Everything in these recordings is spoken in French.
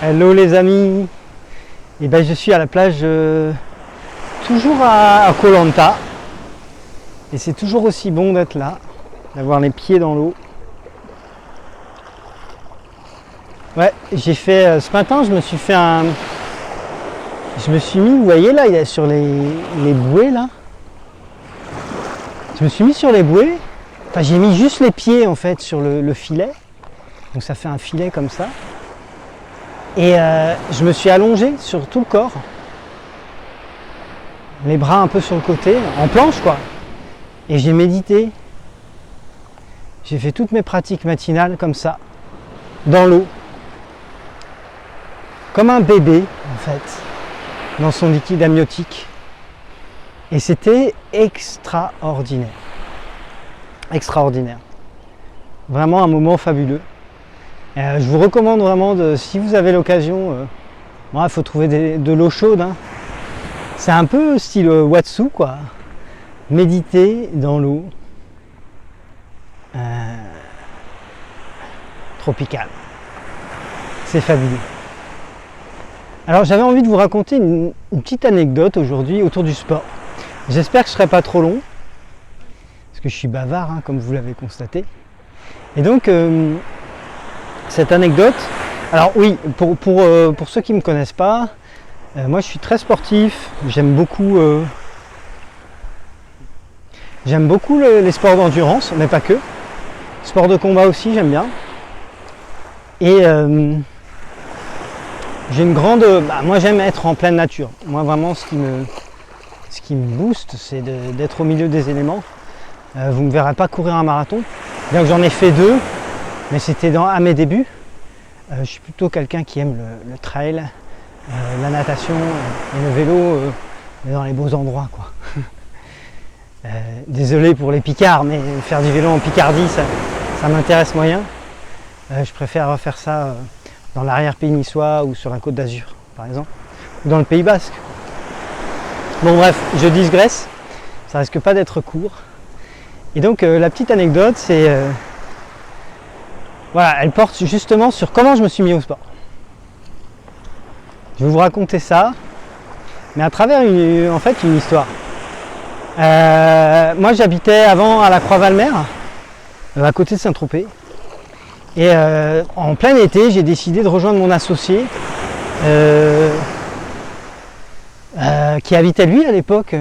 Hello les amis, et ben je suis à la plage toujours à Koh Lanta et c'est toujours aussi bon d'être là, d'avoir les pieds dans l'eau. Ouais, j'ai fait ce matin, je me suis mis, vous voyez là, il y a sur les bouées là. Je me suis mis sur les bouées, enfin j'ai mis juste les pieds en fait sur le filet, donc ça fait un filet comme ça. Et je me suis allongé sur tout le corps, les bras un peu sur le côté, en planche quoi. Et j'ai médité. J'ai fait toutes mes pratiques matinales comme ça, dans l'eau. Comme un bébé en fait, dans son liquide amniotique. Et c'était extraordinaire. Extraordinaire. Vraiment un moment fabuleux. Je vous recommande vraiment, si vous avez l'occasion, il faut trouver de l'eau chaude. Hein. C'est un peu style Watsu, quoi. Méditer dans l'eau tropicale. C'est fabuleux. Alors j'avais envie de vous raconter une petite anecdote aujourd'hui autour du sport. J'espère que je ne serai pas trop long, parce que je suis bavard, hein, comme vous l'avez constaté. Et donc... cette anecdote, alors oui, pour ceux qui ne me connaissent pas, moi je suis très sportif, j'aime beaucoup les sports d'endurance, mais pas que. Sport de combat aussi, j'aime bien. Et j'ai une grande... moi j'aime être en pleine nature. Moi vraiment ce qui me booste, c'est d'être au milieu des éléments. Vous ne me verrez pas courir un marathon, bien que j'en ai fait 2. Mais c'était à mes débuts. Je suis plutôt quelqu'un qui aime le trail, la natation et le vélo, mais dans les beaux endroits, quoi. Désolé pour les Picards, mais faire du vélo en Picardie, ça m'intéresse moyen. Je préfère faire ça dans l'arrière-pays niçois ou sur la Côte d'Azur, par exemple, ou dans le Pays Basque. Bon bref, je digresse, ça risque pas d'être court. Et donc la petite anecdote, c'est... voilà, elle porte justement sur comment je me suis mis au sport. Je vais vous raconter ça, mais à travers une histoire. Moi j'habitais avant à la Croix-Valmer, à côté de Saint-Tropez. Et en plein été, j'ai décidé de rejoindre mon associé, qui habitait lui à l'époque.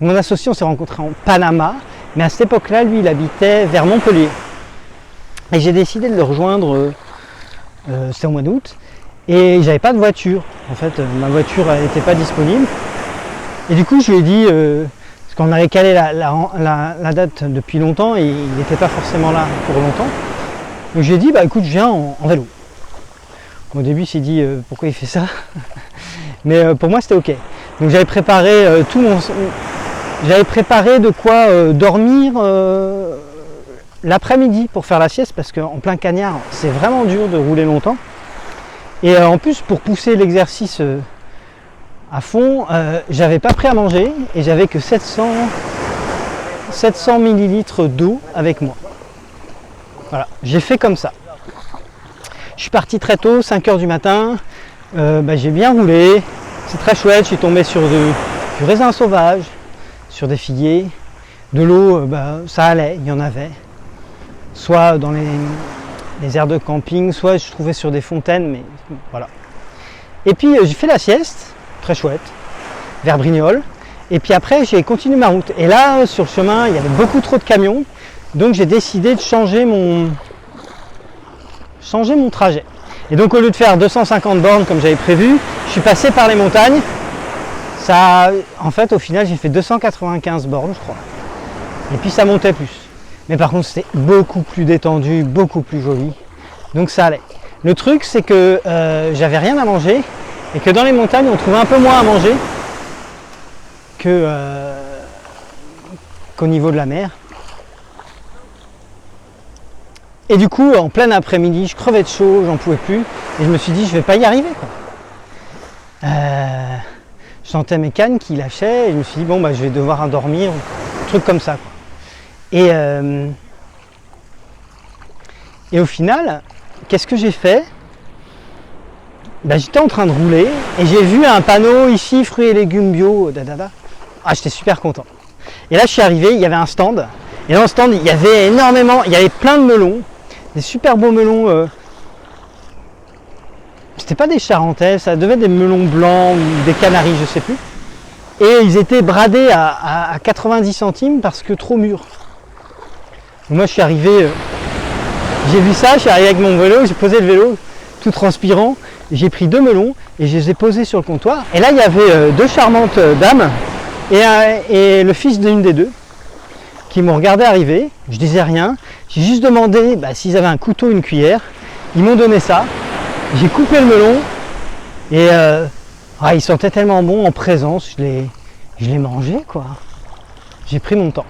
Mon associé, on s'est rencontrés en Panama, mais à cette époque-là, lui, il habitait vers Montpellier. Et j'ai décidé de le rejoindre, c'était au mois d'août, et j'avais pas de voiture. En fait, ma voiture n'était pas disponible. Et du coup, je lui ai dit, parce qu'on avait calé la date depuis longtemps, et il n'était pas forcément là pour longtemps. Donc je lui ai dit, bah écoute, je viens en vélo. Au début, il s'est dit, pourquoi il fait ça? Mais pour moi, c'était ok. Donc j'avais préparé j'avais préparé de quoi dormir l'après-midi pour faire la sieste, parce qu'en plein cagnard c'est vraiment dur de rouler longtemps, et en plus pour pousser l'exercice à fond, j'avais pas pris à manger et j'avais que 700 millilitres d'eau avec moi. Voilà, j'ai fait comme ça. Je suis parti très tôt, 5h du matin, j'ai bien roulé, c'est très chouette. Je suis tombé sur du raisin sauvage, sur des figuiers, de l'eau, ça allait, il y en avait. Soit dans les aires de camping, soit je trouvais sur des fontaines, mais voilà. Et puis j'ai fait la sieste, très chouette, vers Brignoles. Et puis après j'ai continué ma route. Et là, sur le chemin, il y avait beaucoup trop de camions, donc j'ai décidé de changer mon trajet. Et donc au lieu de faire 250 bornes comme j'avais prévu, je suis passé par les montagnes. Ça, en fait, au final, j'ai fait 295 bornes, je crois. Et puis ça montait plus. Mais par contre, c'était beaucoup plus détendu, beaucoup plus joli. Donc ça allait. Le truc, c'est que j'avais rien à manger et que dans les montagnes, on trouvait un peu moins à manger qu'au niveau de la mer. Et du coup, en plein après-midi, je crevais de chaud, j'en pouvais plus. Et je me suis dit, je vais pas y arriver, quoi. Je sentais mes cannes qui lâchaient et je me suis dit, bon, je vais devoir dormir, un truc comme ça, quoi. Et au final, qu'est-ce que j'ai fait? bah, j'étais en train de rouler et j'ai vu un panneau ici, fruits et légumes bio, Ah, j'étais super content. Et là, je suis arrivé, il y avait un stand. Et dans le stand, il y avait énormément, il y avait plein de melons, des super beaux melons. C'était pas des charentais, ça devait être des melons blancs ou des canaris, je sais plus. Et ils étaient bradés à 90 centimes parce que trop mûrs. Moi, je suis arrivé, j'ai vu ça, je suis arrivé avec mon vélo, j'ai posé le vélo, tout transpirant. J'ai pris 2 melons et je les ai posés sur le comptoir. Et là, il y avait 2 charmantes dames et le fils d'une des 2 qui m'ont regardé arriver. Je disais rien. J'ai juste demandé s'ils avaient un couteau, une cuillère. Ils m'ont donné ça. J'ai coupé le melon et il sentait tellement bon en présence. Je l'ai mangé, quoi. J'ai pris mon temps.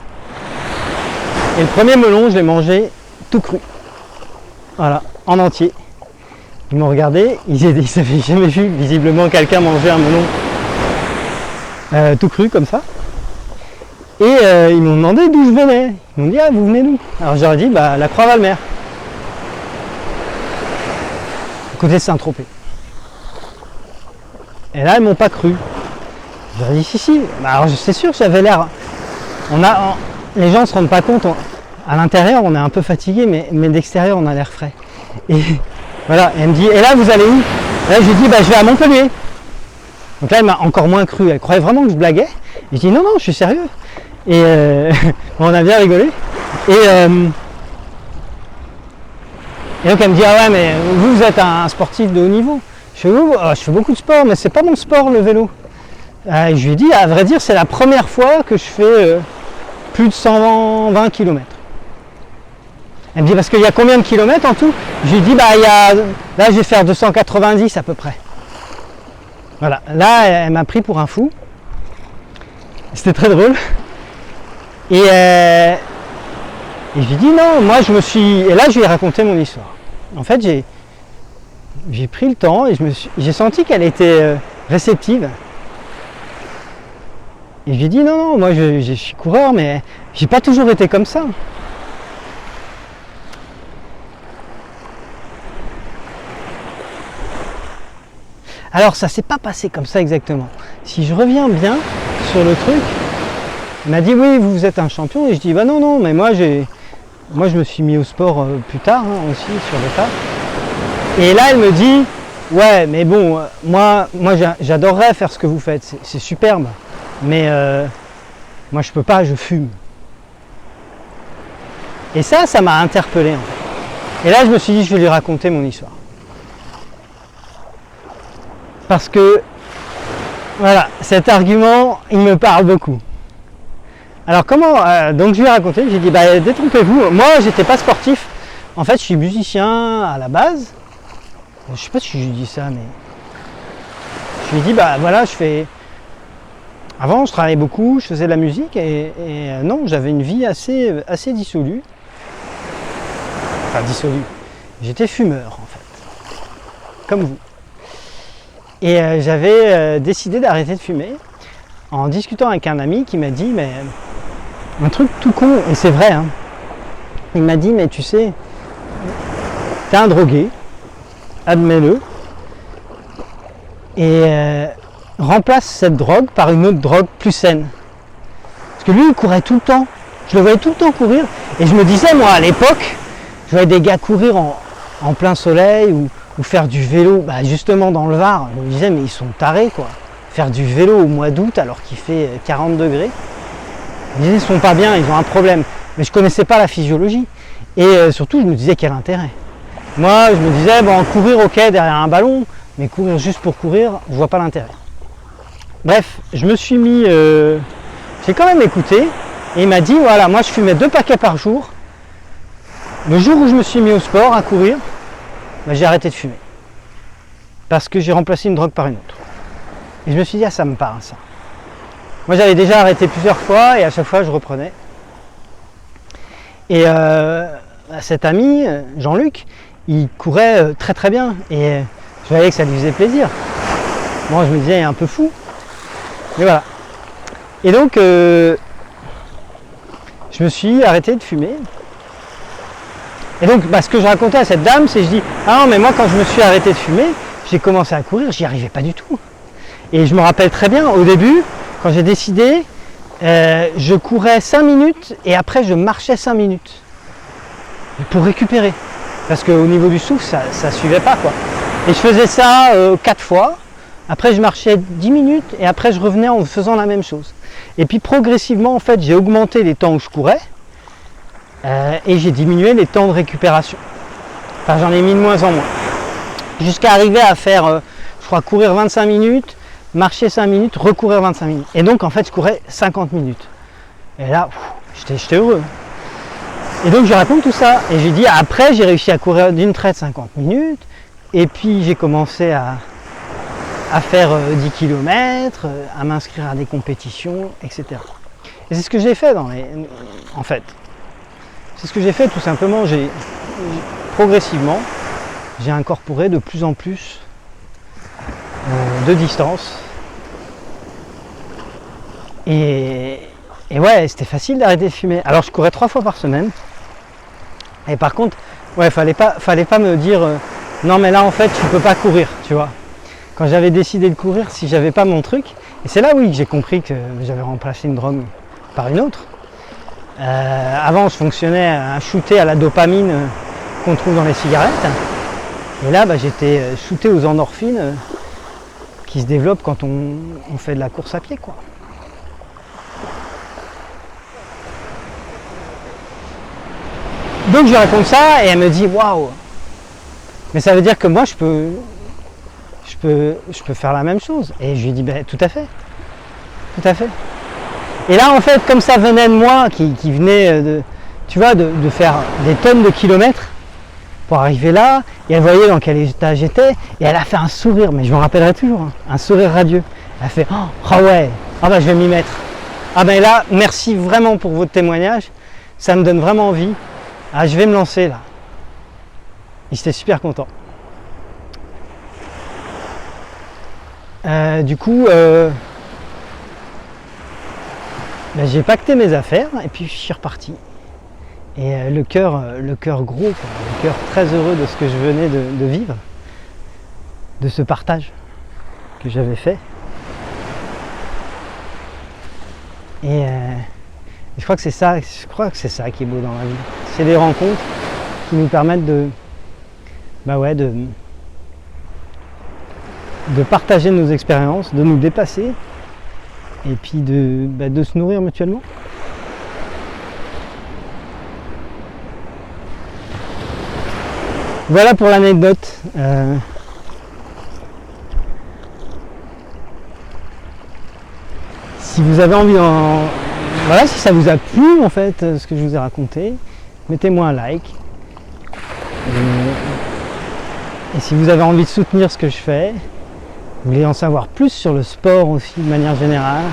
Et le premier melon, je l'ai mangé tout cru. Voilà, en entier. Ils m'ont regardé, ils n'avaient jamais vu visiblement quelqu'un manger un melon tout cru comme ça. Et ils m'ont demandé d'où je venais. Ils m'ont dit, ah, vous venez d'où? Alors j'aurais dit, la Croix-Valmer. À côté de Saint-Tropez. Et là, ils m'ont pas cru. J'aurais dit, si. Alors c'est sûr, j'avais l'air... Les gens ne se rendent pas compte. À l'intérieur, on est un peu fatigué, mais d'extérieur, on a l'air frais. Et voilà, elle me dit, et là, vous allez où? Là, je lui dis, je vais à Montpellier. Donc là, elle m'a encore moins cru. Elle croyait vraiment que je blaguais. Et je dis, non, je suis sérieux. Et on a bien rigolé. Et donc, elle me dit, ah ouais, mais vous êtes un sportif de haut niveau. Je fais beaucoup de sport, mais c'est pas mon sport, le vélo. Et je lui ai dit, à vrai dire, c'est la première fois que je fais plus de 120 km. Elle me dit, parce qu'il y a combien de kilomètres en tout? Je lui ai dit, là je vais faire 290 à peu près. Voilà, là elle m'a pris pour un fou. C'était très drôle. Et je lui ai dit, non, moi je me suis... Et là je lui ai raconté mon histoire. En fait, j'ai pris le temps et j'ai senti qu'elle était réceptive. Et je lui ai dit, non, moi je suis coureur, mais j'ai pas toujours été comme ça. Alors ça s'est pas passé comme ça exactement. Si je reviens bien sur le truc, elle m'a dit, oui, vous êtes un champion. Et je dis, non, mais moi je me suis mis au sport plus tard, aussi, sur le tas. Et là, elle me dit, ouais, mais bon, moi j'adorerais faire ce que vous faites, c'est superbe. Mais moi je peux pas, je fume. Et ça m'a interpellé en fait. Et là je me suis dit, je vais lui raconter mon histoire. Parce que, voilà, cet argument, il me parle beaucoup. Alors comment, donc je lui ai raconté, j'ai dit, détrompez-vous, moi j'étais pas sportif. En fait je suis musicien à la base. Je sais pas si je lui dis ça, mais... Je lui ai dit, voilà, je fais... Avant, je travaillais beaucoup, je faisais de la musique et non, j'avais une vie assez dissolue. Enfin, dissolue. J'étais fumeur, en fait. Comme vous. Et j'avais décidé d'arrêter de fumer en discutant avec un ami qui m'a dit, mais un truc tout con, et c'est vrai, hein. Il m'a dit, mais tu sais, t'es un drogué, admets-le, et remplace cette drogue par une autre drogue plus saine. Parce que lui, il courait tout le temps. Je le voyais tout le temps courir. Et je me disais, moi, à l'époque, je voyais des gars courir en plein soleil ou faire du vélo, justement dans le Var. Je me disais, mais ils sont tarés, quoi. Faire du vélo au mois d'août alors qu'il fait 40 degrés. Je me disais, ils sont pas bien, ils ont un problème. Mais je connaissais pas la physiologie. Et surtout, je me disais, quel intérêt. Moi, je me disais, courir, ok, derrière un ballon, mais courir juste pour courir, je vois pas l'intérêt. Bref, je me suis mis... j'ai quand même écouté et il m'a dit, voilà, moi je fumais 2 paquets par jour. Le jour où je me suis mis au sport, à courir, j'ai arrêté de fumer. Parce que j'ai remplacé une drogue par une autre. Et je me suis dit, ça me parle ça. Moi j'avais déjà arrêté plusieurs fois et à chaque fois je reprenais. Et cet ami, Jean-Luc, il courait très très bien. Et je voyais que ça lui faisait plaisir. Moi je me disais, il est un peu fou. Mais voilà. Et donc, je me suis arrêté de fumer. Et donc, ce que je racontais à cette dame, c'est que je dis, ah non, mais moi, quand je me suis arrêté de fumer, j'ai commencé à courir, j'y arrivais pas du tout. Et je me rappelle très bien, au début, quand j'ai décidé, je courais 5 minutes et après je marchais 5 minutes pour récupérer. Parce qu'au niveau du souffle, ça suivait pas quoi. Et je faisais ça 4 fois. Après je marchais 10 minutes et après je revenais en faisant la même chose. Et puis progressivement en fait j'ai augmenté les temps où je courais et j'ai diminué les temps de récupération. Enfin j'en ai mis de moins en moins. Jusqu'à arriver à faire, je crois, courir 25 minutes, marcher 5 minutes, recourir 25 minutes. Et donc en fait je courais 50 minutes. Et là, j'étais heureux. Et donc je raconte tout ça. Et j'ai dit après j'ai réussi à courir d'une traite 50 minutes. Et puis j'ai commencé à faire 10 km, à m'inscrire à des compétitions, etc. Et c'est ce que j'ai fait en fait. C'est ce que j'ai fait tout simplement. Progressivement, j'ai incorporé de plus en plus de distance. Et ouais, c'était facile d'arrêter de fumer. Alors je courais 3 fois par semaine. Et par contre, ouais, fallait pas me dire non mais là en fait tu peux pas courir, tu vois. Quand j'avais décidé de courir, si j'avais pas mon truc, et c'est là oui que j'ai compris que j'avais remplacé une drogue par une autre. Avant je fonctionnais à shooter à la dopamine qu'on trouve dans les cigarettes. Et là j'étais shooté aux endorphines qui se développent quand on fait de la course à pied quoi. Donc je lui raconte ça et elle me dit waouh, mais ça veut dire que moi je peux faire la même chose. Et je lui dis tout à fait. Et là en fait comme ça venait de moi qui venait de faire des tonnes de kilomètres pour arriver là, et elle voyait dans quel état j'étais, et elle a fait un sourire, mais je me rappellerai toujours, hein, un sourire radieux. Elle a fait oh ouais, je vais m'y mettre. Ah ben là, merci vraiment pour votre témoignage, ça me donne vraiment envie. Ah je vais me lancer là. Et j'étais super content. Du coup, j'ai pacté mes affaires et puis je suis reparti. Et le cœur gros, quoi, le cœur très heureux de ce que je venais de vivre, de ce partage que j'avais fait. Et je crois que c'est ça qui est beau dans la vie. C'est des rencontres qui nous permettent de partager nos expériences, de nous dépasser et puis de se nourrir mutuellement. Voilà pour l'anecdote. Si vous avez envie si ça vous a plu en fait ce que je vous ai raconté, mettez-moi un like. Et si vous avez envie de soutenir ce que je fais, vous voulez en savoir plus sur le sport aussi de manière générale,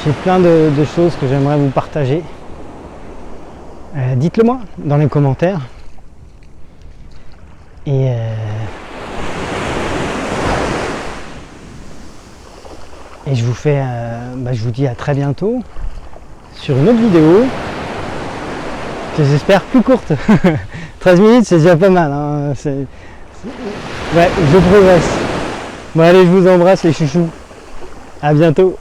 j'ai plein de choses que j'aimerais vous partager. Dites-le moi dans les commentaires. Et je vous fais, je vous dis à très bientôt sur une autre vidéo que j'espère plus courte. 13 minutes c'est déjà pas mal, hein. Ouais, je progresse. Bon allez, je vous embrasse les chouchous. À bientôt.